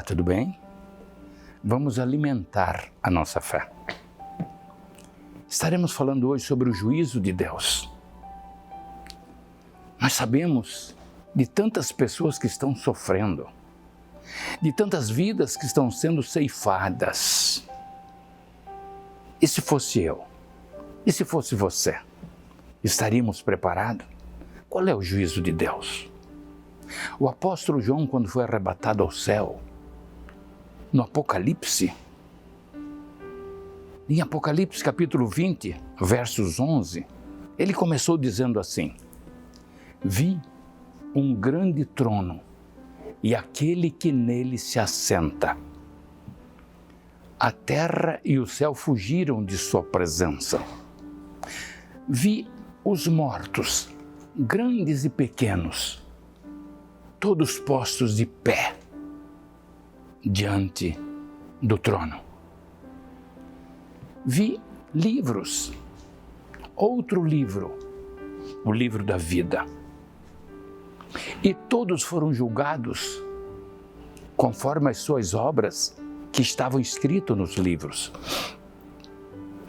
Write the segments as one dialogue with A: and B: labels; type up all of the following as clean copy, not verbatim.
A: tudo bem? Vamos alimentar a nossa fé. Estaremos falando hoje sobre o juízo de Deus. Nós sabemos de tantas pessoas que estão sofrendo, de tantas vidas que estão sendo ceifadas. E se fosse eu? E se fosse você? Estaríamos preparados? Qual é o juízo de Deus? O apóstolo João, quando foi arrebatado ao céu, no Apocalipse, em Apocalipse capítulo 20, versos 11, ele começou dizendo assim: vi um grande trono e aquele que nele se assenta. A terra e o céu fugiram de sua presença. Vi os mortos, grandes e pequenos, todos postos de pé diante do trono. Vi livros, outro livro, o livro da vida. E todos foram julgados conforme as suas obras que estavam escritas nos livros.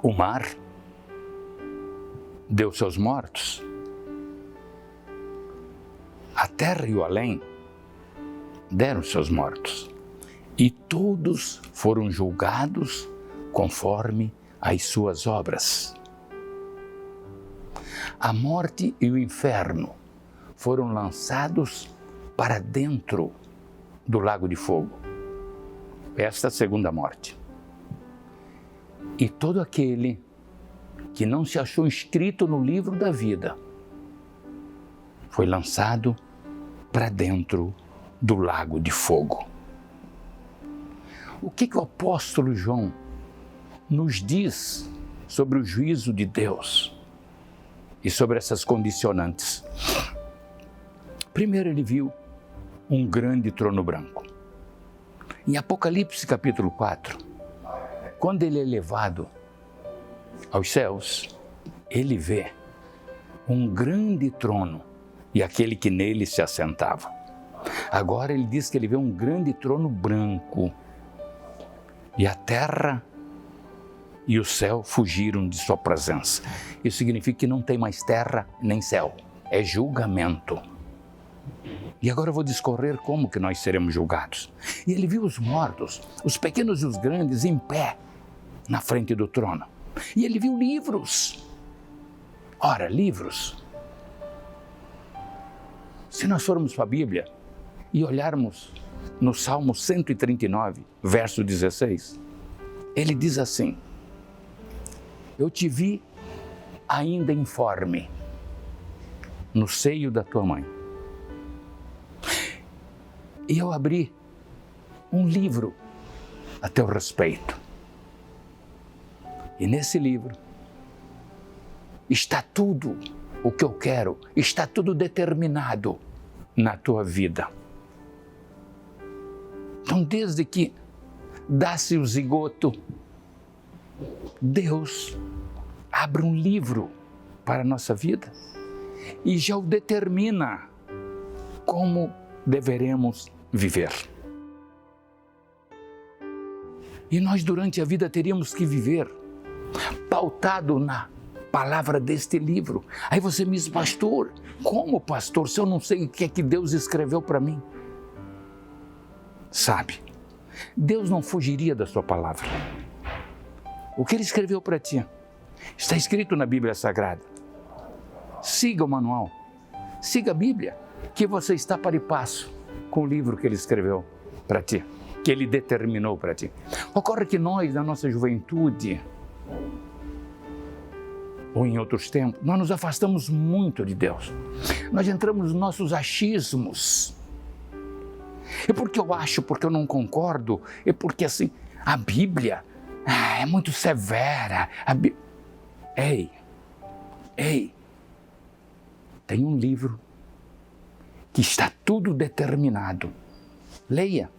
A: O mar deu seus mortos. A terra e o além deram seus mortos. E todos foram julgados conforme as suas obras. A morte e o inferno foram lançados para dentro do lago de fogo. Esta é a segunda morte. E todo aquele que não se achou inscrito no livro da vida foi lançado para dentro do lago de fogo. O que o apóstolo João nos diz sobre o juízo de Deus e sobre essas condicionantes? Primeiro, ele viu um grande trono branco. Em Apocalipse capítulo 4, quando ele é levado aos céus, ele vê um grande trono e aquele que nele se assentava. Agora ele diz que ele vê um grande trono branco e a terra e o céu fugiram de sua presença. Isso significa que não tem mais terra nem céu, é julgamento. E agora eu vou discorrer como que nós seremos julgados. E ele viu os mortos, os pequenos e os grandes, em pé na frente do trono. E ele viu livros. Ora, livros. Se nós formos para a Bíblia e olharmos no Salmo 139, verso 16, ele diz assim: eu te vi ainda informe no seio da tua mãe. E eu abri um livro a teu respeito. E nesse livro está tudo o que eu quero, está tudo determinado na tua vida. Então, desde que dá-se o zigoto, Deus abre um livro para a nossa vida e já o determina como deveremos viver. E nós durante a vida teríamos que viver pautado na palavra deste livro. Aí você me diz: pastor, como pastor, se eu não sei o que é que Deus escreveu para mim? Sabe, Deus não fugiria da sua palavra. O que Ele escreveu para ti está escrito na Bíblia Sagrada. Siga o manual, siga a Bíblia, que você está para e passo com o livro que Ele escreveu para ti, que Ele determinou para ti. Ocorre que nós, na nossa juventude, ou em outros tempos, nós nos afastamos muito de Deus. Nós entramos nos nossos achismos. É porque eu acho, porque eu não concordo, é porque assim, a Bíblia é muito severa. Ei, tem um livro que está tudo determinado. Leia,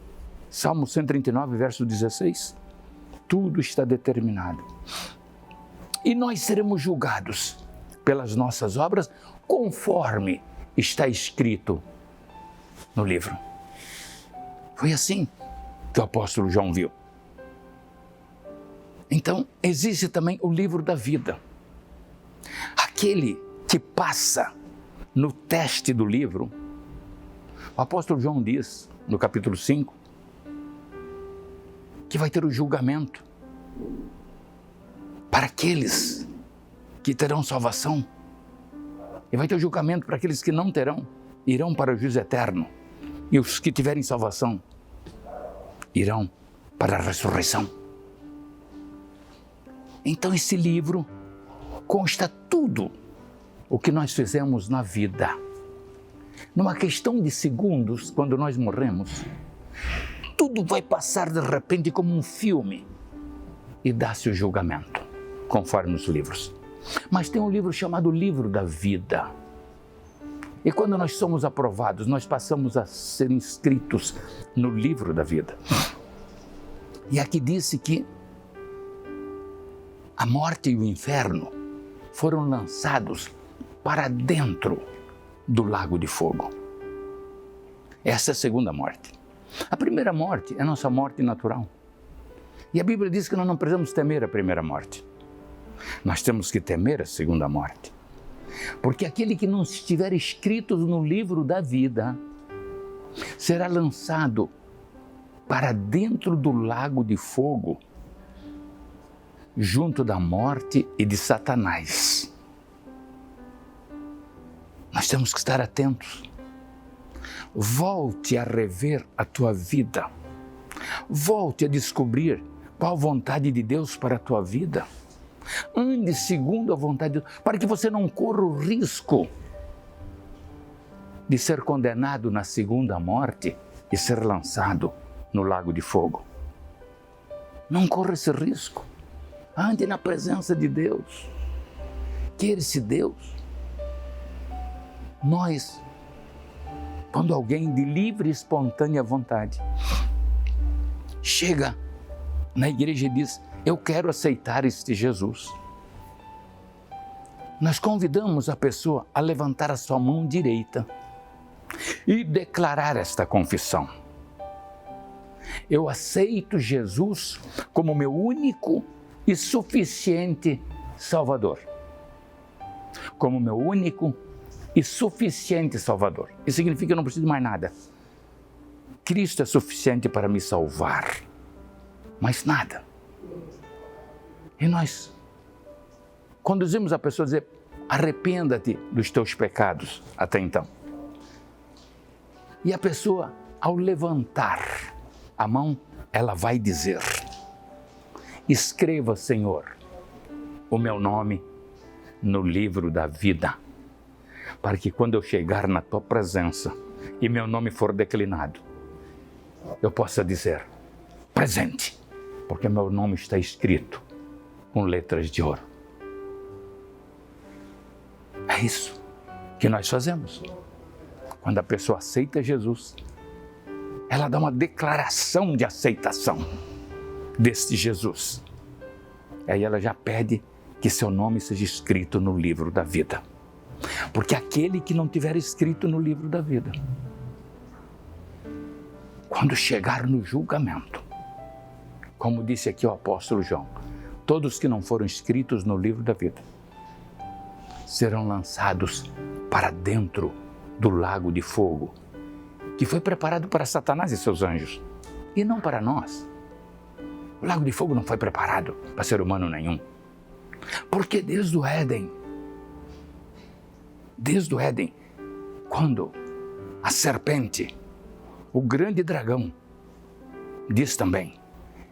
A: Salmo 139, verso 16. Tudo está determinado. E nós seremos julgados pelas nossas obras conforme está escrito no livro. Foi assim. que o apóstolo João viu. Então, existe também o livro da vida. Aquele que passa no teste do livro, o apóstolo João diz, no capítulo 5, que vai ter o julgamento para aqueles que terão salvação. E vai ter o julgamento para aqueles que não terão, irão para o juízo eterno. E os que tiverem salvação irão para a ressurreição. Então esse livro consta tudo o que nós fizemos na vida. Numa questão de segundos, quando nós morremos, tudo vai passar de repente como um filme e dá-se o julgamento, conforme os livros. Mas tem um livro chamado Livro da Vida. E quando nós somos aprovados, nós passamos a ser inscritos no livro da vida. E aqui disse que a morte e o inferno foram lançados para dentro do lago de fogo. Essa é a segunda morte. A primeira morte é a nossa morte natural. E a Bíblia diz que nós não precisamos temer a primeira morte. Nós temos que temer a segunda morte. Porque aquele que não estiver escrito no livro da vida será lançado para dentro do lago de fogo, junto da morte e de Satanás. Nós temos que estar atentos. Volte a rever a tua vida. Volte a descobrir qual a vontade de Deus para a tua vida. Ande segundo a vontade de Deus, para que você não corra o risco de ser condenado na segunda morte e ser lançado no lago de fogo. Não corra esse risco. Ande na presença de Deus. Queira esse Deus. Nós, quando alguém de livre e espontânea vontade chega na igreja e diz: eu quero aceitar este Jesus, nós convidamos a pessoa a levantar a sua mão direita e declarar esta confissão: eu aceito Jesus como meu único e suficiente Salvador. Como meu único e suficiente Salvador. Isso significa que eu não preciso de mais nada. Cristo é suficiente para me salvar. Mais nada. E nós conduzimos a pessoa a dizer: arrependa-te dos teus pecados até então. E a pessoa, ao levantar a mão, ela vai dizer: escreva, Senhor, o meu nome no livro da vida, para que quando eu chegar na tua presença e meu nome for declinado, eu possa dizer: presente, porque meu nome está escrito com letras de ouro. É isso que nós fazemos. Quando a pessoa aceita Jesus, ela dá uma declaração de aceitação deste Jesus. Aí ela já pede que seu nome seja escrito no livro da vida. Porque aquele que não tiver escrito no livro da vida, quando chegar no julgamento, como disse aqui o apóstolo João, todos que não foram escritos no livro da vida serão lançados para dentro do lago de fogo, que foi preparado para Satanás e seus anjos, e não para nós. O lago de fogo não foi preparado para ser humano nenhum. Porque desde o Éden, quando a serpente, o grande dragão, diz também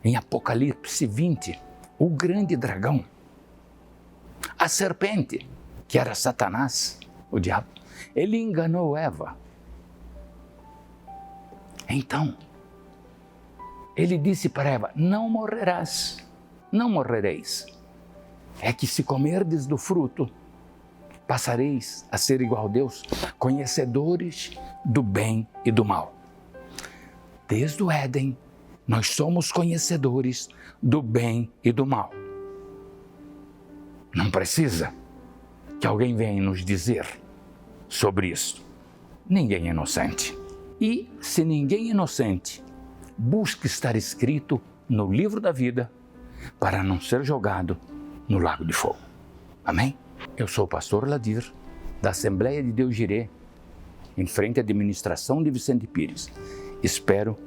A: em Apocalipse 20, o grande dragão, a serpente, que era Satanás, o diabo, ele enganou Eva. Então, ele disse para Eva: não morrerás, não morrereis. É que se comerdes do fruto, passareis a ser igual a Deus, conhecedores do bem e do mal. Desde o Éden, nós somos conhecedores do bem e do mal. Não precisa que alguém venha nos dizer sobre isso. Ninguém é inocente. E se ninguém é inocente busque estar escrito no livro da vida para não ser jogado no lago de fogo. Amém? Eu sou o pastor Ladir, da Assembleia de Deus Jireh, em frente à administração de Vicente Pires. Espero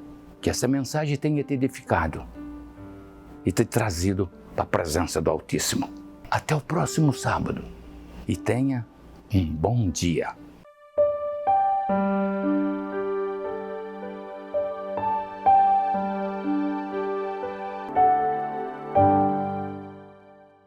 A: que essa mensagem tenha te edificado e te trazido para a presença do Altíssimo. Até o próximo sábado e tenha um bom dia.